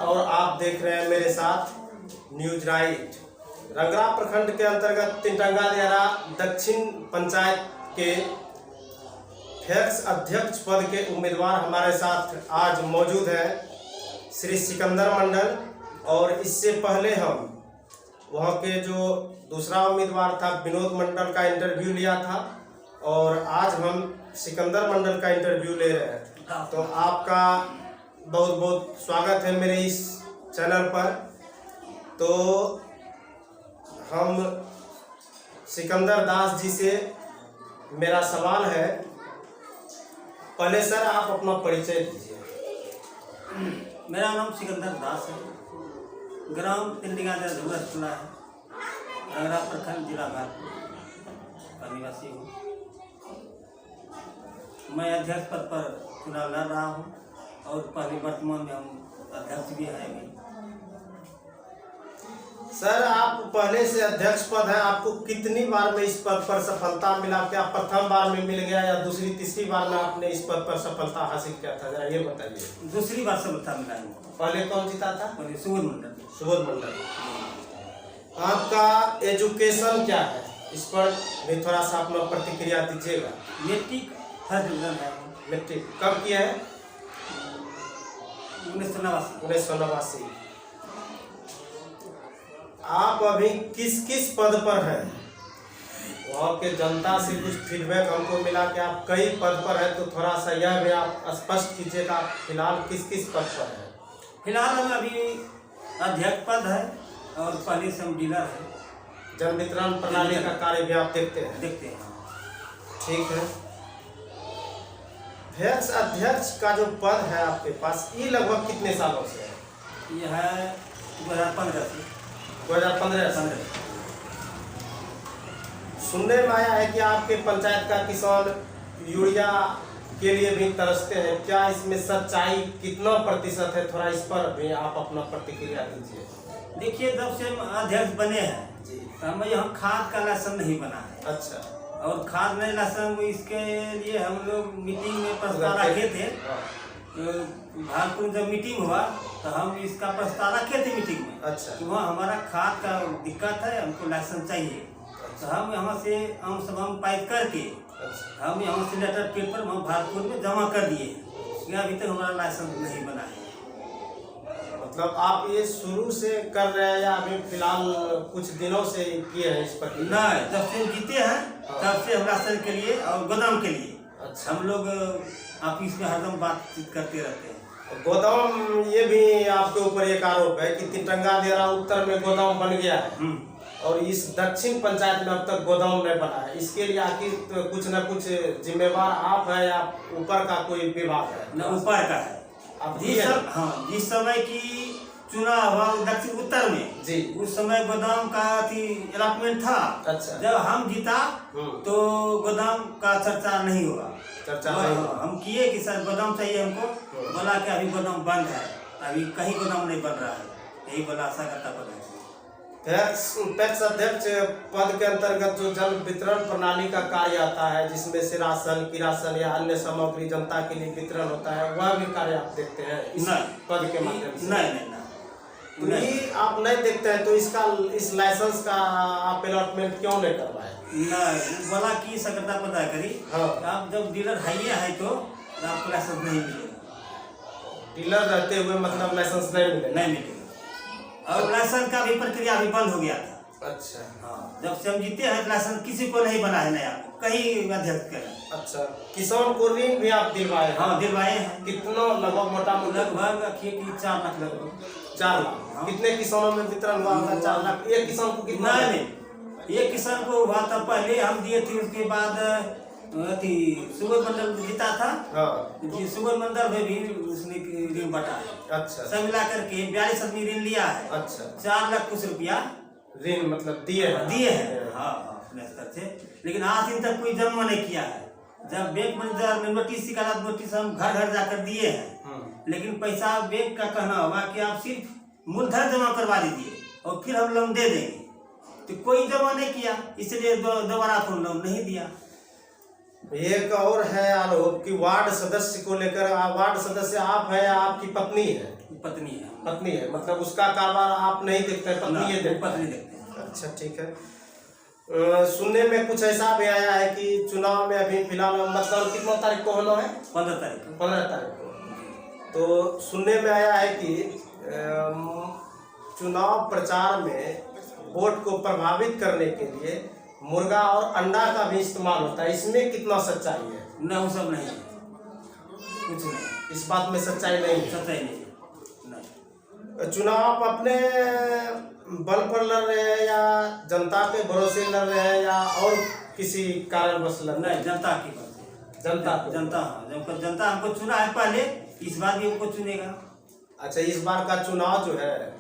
और आप देख रहे हैं मेरे साथ न्यूज राइट। रंगरा प्रखंड के अंतर्गत तिनटंगा दियारा दक्षिण पंचायत के फैक्स अध्यक्ष पद के उम्मीदवार हमारे साथ आज मौजूद हैं श्री सिकंदर मंडल। और इससे पहले हम वहाँ के जो दूसरा उम्मीदवार था विनोद मंडल का इंटरव्यू लिया था और आज हम सिकंदर मंडल का इंटरव्यू ले रहे हैं। तो आपका बहुत बहुत स्वागत है मेरे इस चैनल पर। तो हम सिकंदर दास जी से मेरा सवाल है, पहले सर आप अपना परिचय दीजिए। मेरा नाम सिकंदर दास है, ग्राम तिनटंगा दियारा है, रंगरा प्रखंड जिला भागपुर का निवासी हूँ। मैं अध्यक्ष पद पर चुनाव लड़ रहा हूँ और पहले वर्तमान में हम अध्यक्ष भी हैं अभी। सर आप पहले से अध्यक्ष पद है, आपको कितनी बार में इस पद पर सफलता मिला? क्या प्रथम बार में मिल गया या दूसरी तीसरी बार में आपने इस पद पर सफलता हासिल किया था, जरा ये बताइए। दूसरी बार सफलता मिला है। पहले कौन जीता था? पहले सुबोध मंडल। सुबोध मंडल। आपका एजुकेशन क्या है, इस पर भी थोड़ा सा अपना प्रतिक्रिया दीजिएगा। मैट्रिक फर्स्ट डिवीजन है। मैट्रिक कब किया है? 1989। आप अभी किस किस पद पर हैं? वहाँ के जनता से कुछ फीडबैक हमको मिला कि आप कई पद पर हैं, तो थोड़ा सा यह भी आप स्पष्ट कीजिएगा फिलहाल किस किस पद पर हैं? फिलहाल हम अभी अध्यक्ष पद है और पहले से हम डीलर है। जन वितरण प्रणाली का कार्य भी आप देखते हैं? देखते हैं। ठीक है। फैक्स अध्यक्ष का जो पद है आपके पास, ये लगभग कितने सालों से है? यह है 2015 से। 2015 से। सुनने में आया है कि आपके पंचायत का किसान यूरिया के लिए भी तरसते हैं, क्या इसमें सच्चाई कितना प्रतिशत है? थोड़ा इस पर भी आप अपना प्रतिक्रिया दीजिए। देखिए, जब से हम अध्यक्ष बने हैं जी, हम यहाँ खाद का लाइसेंस नहीं बना है। अच्छा। और खाद नहीं लाइसेंस, इसके लिए हम लोग मीटिंग में प्रस्ताव रखे थे। भागपुर जब मीटिंग हुआ तो हम इसका प्रस्ताव रखे थे मीटिंग में। अच्छा। कि वहाँ हमारा खाद का दिक्कत है, हमको लाइसेंस चाहिए। तो हम यहाँ से हम सब हम पाइप करके हम यहाँ से लेटर पेपर वहाँ भागपुर में जमा कर दिए हैं। अभी तक हमारा लाइसेंस नहीं बना है। मतलब आप ये शुरू से कर रहे हैं या अभी फिलहाल कुछ दिनों से किए हैं इस पर? नहीं, जब से जीते हैं तब से हम राशन के लिए और गोदाम के लिए अच्छा। हम लोग ऑफिस में हरदम बातचीत करते रहते हैं। गोदाम, ये भी आपके ऊपर एक आरोप है कि तिनटंगा दियारा उत्तर में गोदाम बन गया है और इस दक्षिण पंचायत में अब तक गोदाम नहीं बना है। इसके लिए आखिर तो कुछ न कुछ जिम्मेवार आप हैं या ऊपर का कोई विभाग है? न ऊपर का है। जिस समय की चुनाव हुआ दक्षिण उत्तर में जी, उस समय गोदाम का अलॉटमेंट था। अच्छा। जब हम जीता तो गोदाम का चर्चा नहीं हुआ। चर्चा नहीं हुआ। हम किए कि सर गोदाम चाहिए हमको, बोला कि अभी गोदाम बंद है, अभी कहीं गोदाम नहीं बन रहा है। यही बोला, आशा करता पड़ा। फैक्स अध्यक्ष पद के अंतर्गत जो जन वितरण प्रणाली का कार्य आता है, जिसमें से राशन, किरासन या अन्य सामग्री जनता के लिए वितरण होता है, वह भी कार्य आप देखते हैं इस पद के माध्यम से? नहीं। तो ये आप नहीं देखते हैं तो इसका इस लाइसेंस का आप अलॉटमेंट क्यों नहीं करवाए? नहीं, बोला कि सकता पता करी। हाँ। आप जब डीलर है तो आपको लाइसेंस नहीं मिलेगा। डीलर रहते हुए मतलब लाइसेंस नहीं मिलेगा? नहीं मिलेगा। और लाइसेंस का भी प्रक्रिया अभी बंद हो गया था। अच्छा। हाँ, जब से हम जीते हैं लाइसेंस किसी को नहीं बना है नया, कहीं अध्यक्ष करें। अच्छा। किसान को ऋण भी आप दिलवाए? हाँ, दिलवाए हैं। कितना लगभग मोटा मोटा? लगभग 4 लाख लगभग। 4 लाख। हाँ। कितने किसानों में वितरण हुआ था? 4 लाख। एक किसान को कितना? नहीं, एक किसान को हुआ था, पहले हम दिए थे, उसके बाद सुबोध मंडल जीता था। हाँ। जी, सुबोध मंडल में भी उसने ऋण बटा है। अच्छा। सब मिला करके 42 आदमी ऋण लिया है। अच्छा। 4 लाख कुछ रुपया ऋण मतलब दिए हैं? हाँ, अपने स्तर से। लेकिन आज दिन तक कोई जमा नहीं किया है। जब बैंक मैनेजर में नोटिस निकाला, नोटिस हम घर घर जाकर दिए हैं, लेकिन पैसा बैंक का कहना होगा कि आप सिर्फ मूलधन जमा करवा दीजिए और फिर हम लोन दे देंगे। तो कोई जमा नहीं किया, इसलिए दोबारा फोन लोन नहीं दिया। एक और है आरोप कि वार्ड सदस्य को लेकर, वार्ड सदस्य आप है या आपकी पत्नी है? पत्नी है। पत्नी है, मतलब उसका कारोबार आप नहीं देखते हैं, पत्नी ये देखते पत्नी देखते हैं। अच्छा ठीक है। सुनने में कुछ ऐसा भी आया है कि चुनाव में अभी फिलहाल मतलब कितना तारीख को होना है? 15 तारीख को। 15 तारीख को। तो सुनने में आया है कि चुनाव प्रचार में वोट को प्रभावित करने के लिए मुर्गा और अंडा का भी इस्तेमाल होता है, इसमें कितना सच्चाई है? नहीं, वो सब नहीं है, कुछ नहीं, इस बात में सच्चाई नहीं है। सच्चाई नहीं है। चुनाव आप अपने बल पर लड़ रहे हैं या जनता के भरोसे लड़ रहे हैं या और किसी कारणवश लड़ रहे हैं? नहीं, जनता की बात है। जनता जब जनता हमको चुना है पहले, इस बार भी हमको चुनेगा। अच्छा, इस बार का चुनाव जो है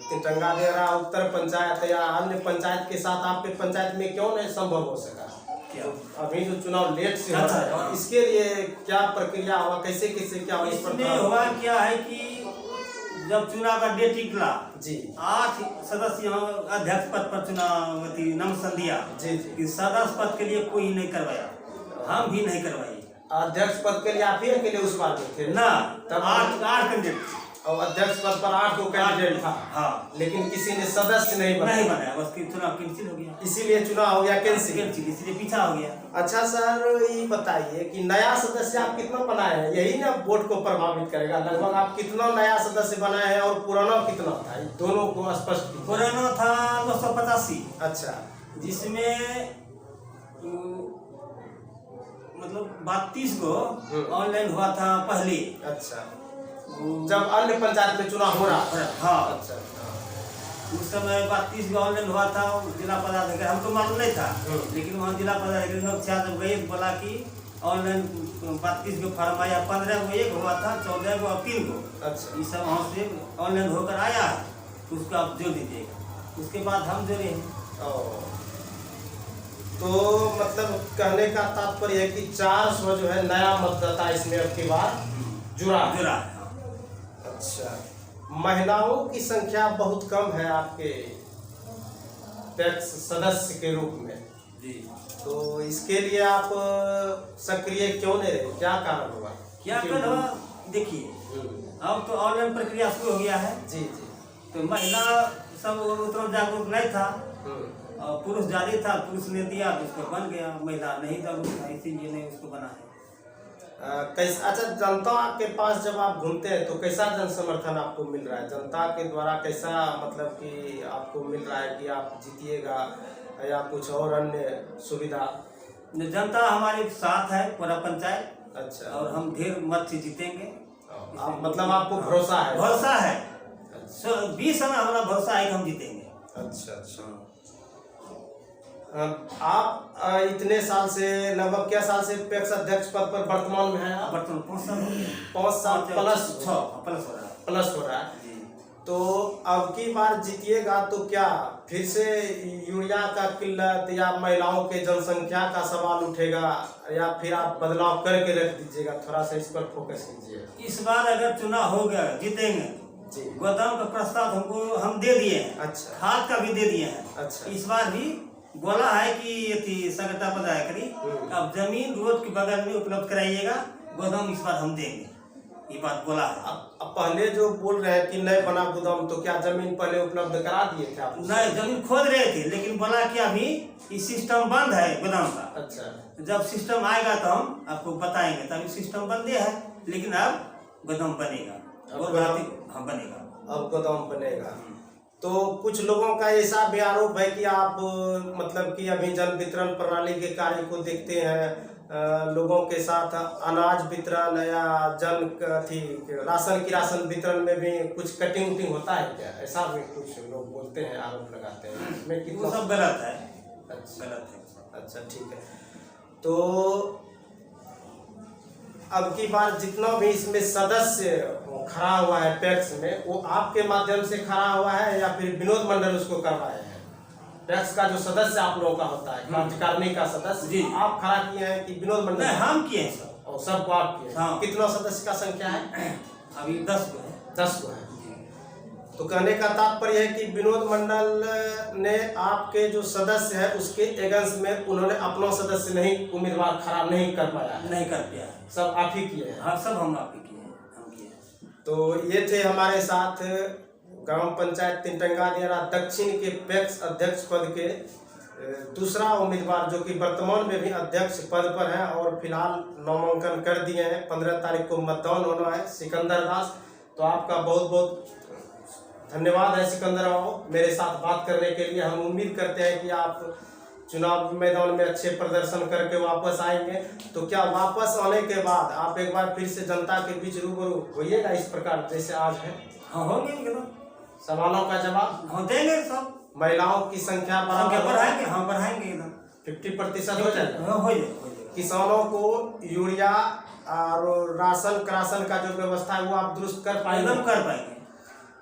तिटंगा देरा उत्तर पंचायत या अन्य पंचायत के साथ आपके पंचायत में क्यों नहीं संभव हो सका? क्या अभी जो चुनाव लेट से हो रहा है, इसके लिए क्या प्रक्रिया हुआ, कैसे कैसे क्या हुआ? इसमें हुआ क्या है कि जब चुनाव का डेट निकला जी, 8 सदस्य अध्यक्ष पद पर चुनाव नामांकन दिया जी जी, कि सदस्य पद के लिए कोई नहीं करवाया, हम भी नहीं करवाए। अध्यक्ष पद के लिए आप ही अकेले उस बार में थे ना, तब 8 कैंडिडेट, और अध्यक्ष पद पर 8 को कैंडिडेट था। हाँ, लेकिन किसी ने सदस्य नहीं बनाया, बस कि चुनाव कैंसिल हो गया, इसीलिए चुनाव हो गया कैंसिल, इसलिए पीछा हो गया। अच्छा सर, ये बताइए कि नया सदस्य आप कितना बनाए हैं? यही ना वोट को प्रभावित करेगा। लगभग आप कितना नया सदस्य बनाए हैं और पुराना कितना था? दोनों को स्पष्ट कीजिए। पुराना था 285, अच्छा, जिसमें मतलब 32 को ऑनलाइन हुआ था पहले। अच्छा, जब अन्य पंचायत में चुनाव हो रहा था। हाँ, अच्छा, उस समय 32 को ऑनलाइन हुआ था। जिला पदाधिकारी, हमको मालूम नहीं था, लेकिन वहाँ जिला पदाधिकारी जब गए बोला कि ऑनलाइन 32 को फॉर्म आया, 15 को एक हुआ था, 14 को और 3 को। अच्छा, ये सब वहाँ से ऑनलाइन होकर आया है, तो उसको आप जोड़ दीजिएगा। उसके बाद हम जोड़े हैं। तो मतलब कहने का तात्पर्य है कि 400 जो है नया मतदाता इसमें अब की बार जुड़ा है। अच्छा, महिलाओं की संख्या बहुत कम है आपके पैक्स सदस्य के रूप में जी, तो इसके लिए आप सक्रिय क्यों नहीं रहे? क्या कारण हुआ? क्या कारण हुआ? देखिए, अब तो ऑनलाइन प्रक्रिया शुरू हो गया है। जी जी, तो महिला सब उतना जागरूक नहीं था और पुरुष ज्यादा था, पुरुष ने दिया तो उसको बन गया। महिला नहीं जागरूक था, इसीलिए नहीं उसको बना है। कैसा? अच्छा, जनता के पास जब आप घूमते हैं तो कैसा जन समर्थन आपको मिल रहा है? जनता के द्वारा कैसा मतलब कि आपको मिल रहा है कि आप जीतिएगा या कुछ और अन्य सुविधा? जनता हमारे साथ है, पूरा पंचायत। अच्छा, और हम ढेर मत से जीतेंगे। मतलब आपको भरोसा है? भरोसा है, 20 समय हमारा भरोसा है कि हम जीतेंगे। अच्छा अच्छा, आप इतने साल से लगभग क्या साल से पैक्स अध्यक्ष पद पर वर्तमान में है आप? वर्तमान 5 साल हो गए। 5 साल प्लस प्लस हो रहा है जी। तो अब की बार जीतिएगा तो क्या फिर से यूरिया का किल्लत या महिलाओं के जनसंख्या का सवाल उठेगा या फिर आप बदलाव करके रख दीजिएगा? थोड़ा सा इस पर फोकस कीजिए। इस बार अगर चुनाव हो गया, जीतेंगे जी, गोदाम का प्रस्ताव हम दे दिए हैं। अच्छा, खाद का भी दे दिए हैं। अच्छा, इस बार भी बोला है कि सगटा पदाधिकारी अब जमीन रोड के बगल में उपलब्ध कराइएगा, गोदाम इस बार हम देंगे, ये बात बोला है। अब पहले जो बोल रहे हैं कि नहीं बना गोदाम, तो क्या जमीन पहले उपलब्ध करा दिए थे आप? नहीं, जमीन खोद रहे थे, लेकिन बोला कि अभी ये सिस्टम बंद है गोदाम का। अच्छा, जब जब सिस्टम आएगा तो हम आपको बताएंगे। तो अभी सिस्टम बंद है, लेकिन अब गोदाम बनेगा। हाँ, बनेगा, अब गोदाम बनेगा। तो कुछ लोगों का ऐसा भी आरोप है कि आप मतलब कि अभी जन वितरण प्रणाली के कार्य को देखते हैं, लोगों के साथ अनाज वितरण या राशन वितरण में भी कुछ कटिंग उटिंग होता है क्या? ऐसा भी कुछ लोग बोलते हैं, आरोप लगाते हैं, इसमें कितना? वो सब गलत है। अच्छा, गलत है। अच्छा ठीक है। तो अब की बार जितना भी इसमें सदस्य खड़ा हुआ है पैक्स में, वो आपके माध्यम से खड़ा हुआ है या फिर विनोद मंडल उसको करवाए हैं? पैक्स का जो सदस्य आप लोगों का होता है, कार्यकारिणी का सदस्य जी, आप खड़ा किए हैं कि विनोद मंडल? हम किए हैं सब, और सबको आप किए? हाँ। कितना सदस्य का संख्या है? अभी 10 को है। 10 को है। तो कहने का तात्पर्य है कि विनोद मंडल ने आपके जो सदस्य है उसके एगेंस्ट में उन्होंने अपना सदस्य नहीं, उम्मीदवार खड़ा नहीं कर पाया? नहीं कर पाया, सब आप ही किए हैं? हाँ, सब हम आप ही किए हैं, हम किए। तो ये थे हमारे साथ ग्राम पंचायत तिनटंगा दियारा दक्षिण के पैक्स अध्यक्ष पद के दूसरा उम्मीदवार, जो कि वर्तमान में भी अध्यक्ष पद पर है और फिलहाल नामांकन कर दिए हैं। 15 तारीख को मतदान होना है। सिकंदर दास, तो आपका बहुत बहुत धन्यवाद है सिकंदर बाबू, मेरे साथ बात करने के लिए। हम उम्मीद करते हैं कि आप चुनाव मैदान में अच्छे प्रदर्शन करके वापस आएंगे। तो क्या वापस आने के बाद आप एक बार फिर से जनता के बीच रूबरू होइएगा इस प्रकार जैसे आज है? हाँ होंगे एकदम, सवालों का जवाब हाँ देंगे सब। महिलाओं की संख्या बढ़ाएंगे, हाँ बढ़ाएंगे एकदम 50% हो जाएगा। हाँ हो जाएगा। किसानों को यूरिया और राशन का जो व्यवस्था है वो आप दुरुस्त कर पाएंगे? एकदम कर पाएंगे।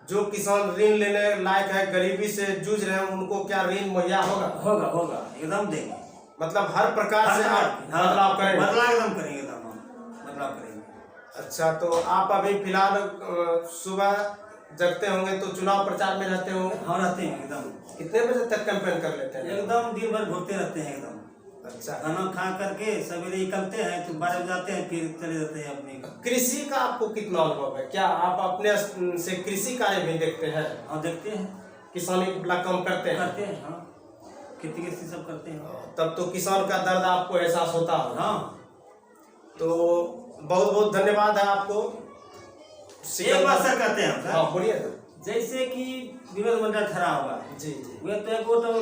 जो किसान ऋण लेने लायक है, गरीबी से जूझ रहे हैं, उनको क्या ऋण मुहैया होगा? होगा होगा एकदम देंगे। मतलब हर प्रकार से आप बदलाव करेंगे? बदलाव एकदम करेंगे, एकदम बदलाव करेंगे। अच्छा, तो आप अभी फिलहाल सुबह जगते होंगे तो चुनाव प्रचार में रहते होंगे? हाँ रहते हैं एकदम। कितने बजे तक कैंपेन कर लेते हैं? एकदम दिन भर घूमते रहते हैं एकदम। अच्छा, खाना खा करके सवेरे निकलते हैं तो 12 बजे जाते हैं, फिर चले जाते हैं अपने। कृषि का आपको कितना अनुभव है? क्या आप अपने से कृषि कार्य भी देखते हैं? हाँ देखते हैं। किसानी वाला काम करते हैं? करते हैं हाँ, खेती गृहस्थी सब करते हैं। तब तो किसान का दर्द आपको एहसास होता है। हाँ, तो बहुत बहुत धन्यवाद है आपको। एक बात सर कहते हैं सर। हाँ बोलिए। जैसे कि विरोध मंडल ठहरा हुआ है, जी जी वे तो एक वो तो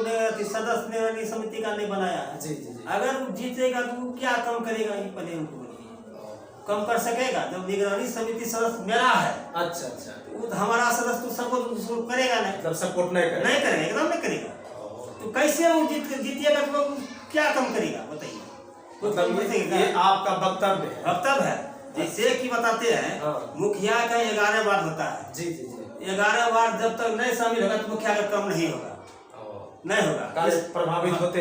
सदस्य निगरानी समिति का नहीं बनाया है। जी जी जी। अगर वो जीतेगा तो वो क्या कम करेगा, ये पहले उनको बोलिए। कम कर सकेगा? जब निगरानी समिति सदस्य मेरा है। अच्छा अच्छा। वो तो हमारा सदस्य तो सपोर्ट करेगा नहीं, मतलब सपोर्ट नहीं करेगा? नहीं करेगा, एकदम नहीं करेगा। तो कैसे वो जीतिएगा तो क्या कम करेगा बताइए? मतलब ये आपका वक्तव्य है? वक्तव्य है। जैसे कि बताते हैं मुखिया का 11 वार्ड होता है। जी जी जी। 11 वार्ड जब तक नहीं शामिल होगा तो मुखिया का कम नहीं होगा, नहीं होगा, प्रभावित होते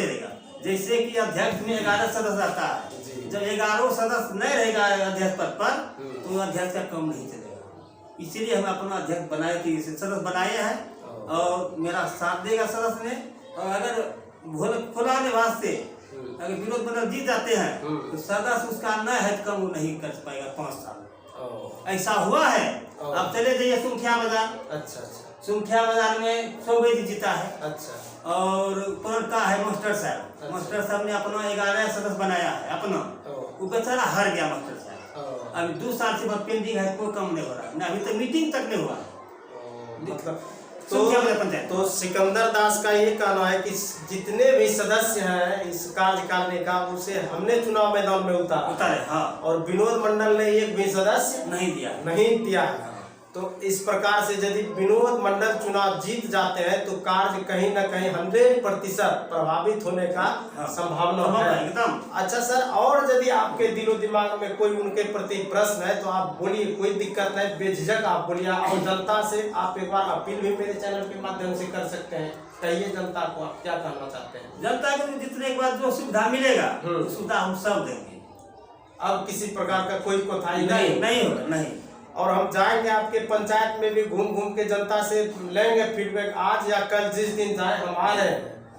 रहेगा। जैसे कि अध्यक्ष में 11 सदस्य रहता है, जब 11 सदस्य नहीं रहेगा अध्यक्ष पद पर तो अध्यक्ष का कम नहीं चलेगा। इसीलिए हम अपना अध्यक्ष बनाए कि सदस्य बनाए हैं और मेरा साथ देगा सदस्य ने। और अगर खुला निवास से अगर विरोध मंडल जीत जाते हैं तो सदस्य उसका न है कम वो नहीं कर पाएगा 5 साल। ऐसा हुआ है। अब चले जाइए सुमखिया बाजार। अच्छा अच्छा। सुमखिया बाजार में 100 जीता है। अच्छा। और पुरनका है मास्टर साहब। मास्टर साहब ने अपना 11 सदस्य बनाया है अपना, वो बेचारा हार गया मास्टर साहब। अभी 2 साल से बहुत पेंडिंग है, कोई कम नहीं हो रहा है, अभी तक मीटिंग तक नहीं हुआ है। मतलब तो सिकंदर दास का ये कहना है कि जितने भी सदस्य हैं इस कार्यकारिणी का, उसे हमने चुनाव मैदान में उतारे। हाँ। और विनोद मंडल ने एक भी सदस्य नहीं दिया है। तो इस प्रकार से यदि विनोद मंडल चुनाव जीत जाते हैं तो कार्य कहीं न कहीं 100% प्रभावित होने का संभावना है एकदम। अच्छा सर, और यदि आपके दिलो दिमाग में कोई उनके प्रति प्रश्न है तो आप बोलिए, कोई दिक्कत नहीं, बेझिझक आप बोलिए। और जनता से आप एक बार अपील भी मेरे चैनल के माध्यम से कर सकते हैं। कहिए जनता को आप क्या कहना चाहते हैं? जनता को जितने के बाद जो सुविधा मिलेगा सुविधा हम सब देंगे। अब किसी प्रकार का कोई कोताही नहीं होगा, नहीं। और हम जाएंगे आपके पंचायत में भी, घूम घूम के जनता से लेंगे फीडबैक। आज या कल जिस दिन जाए हम आ रहे हैं,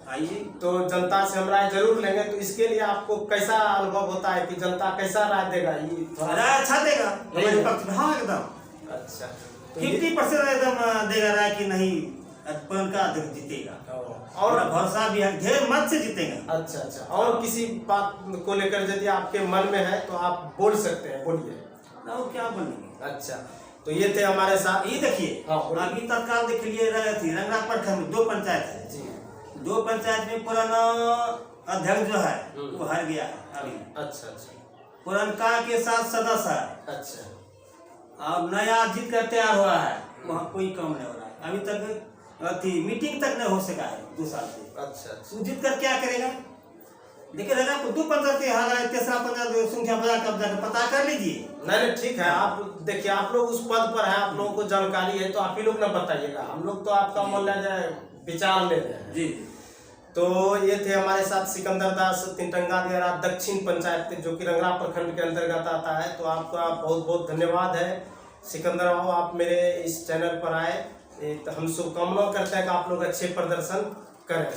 आइए तो जनता से हम राय जरूर लेंगे। तो इसके लिए आपको कैसा अनुभव होता है कि जनता कैसा राय देगा? ये राय अच्छा देगा हमारे पक्ष में। हाँ एकदम अच्छा। 50% एकदम देगा राय कि नहीं पुरनका जीतेगा, और भरोसा भी है, ढेर मत से जीतेगा। अच्छा अच्छा। और किसी बात को लेकर यदि आपके मन में है तो आप बोल सकते हैं, बोलिए। क्या बोलेंगे? अच्छा, तो ये थे हमारे साथ। ये देखिए अभी तत्काल देख लिए रंगरा प्रखंड में 2 पंचायत है जी। 2 पंचायत में पुराना अध्यक्ष जो है वो हार गया है अभी। अच्छा अच्छा। पुरनका के साथ सदस्य है। अच्छा। अब नया जीत कर तैयार हुआ है, वहाँ कोई काम नहीं हो रहा है अभी तक। मीटिंग तक नहीं हो सका है 2 साल से। अच्छा अच्छा। जीत कर क्या करेगा? देखिए रंगरा को 2 पंचायत से हारा है, 3रा पंचायत संख्या बाजार कब जाकर पता कर लीजिए। नहीं ठीक है, आप देखिए आप लोग उस पद पर है, आप लोगों को जानकारी है तो आप ही लोग ना बताइएगा। हम लोग तो आपका मान जाए विचार ले रहे हैं जी। तो ये थे हमारे साथ सिकंदर दास तिनटंगा दियारा दक्षिण पंचायत, जो कि रंगरा प्रखंड के अंतर्गत आता है। तो आपका बहुत बहुत धन्यवाद है सिकंदर बाबू, आप मेरे इस चैनल पर आए। तो हम शुभकामना करते हैं कि आप लोग अच्छे प्रदर्शन करें।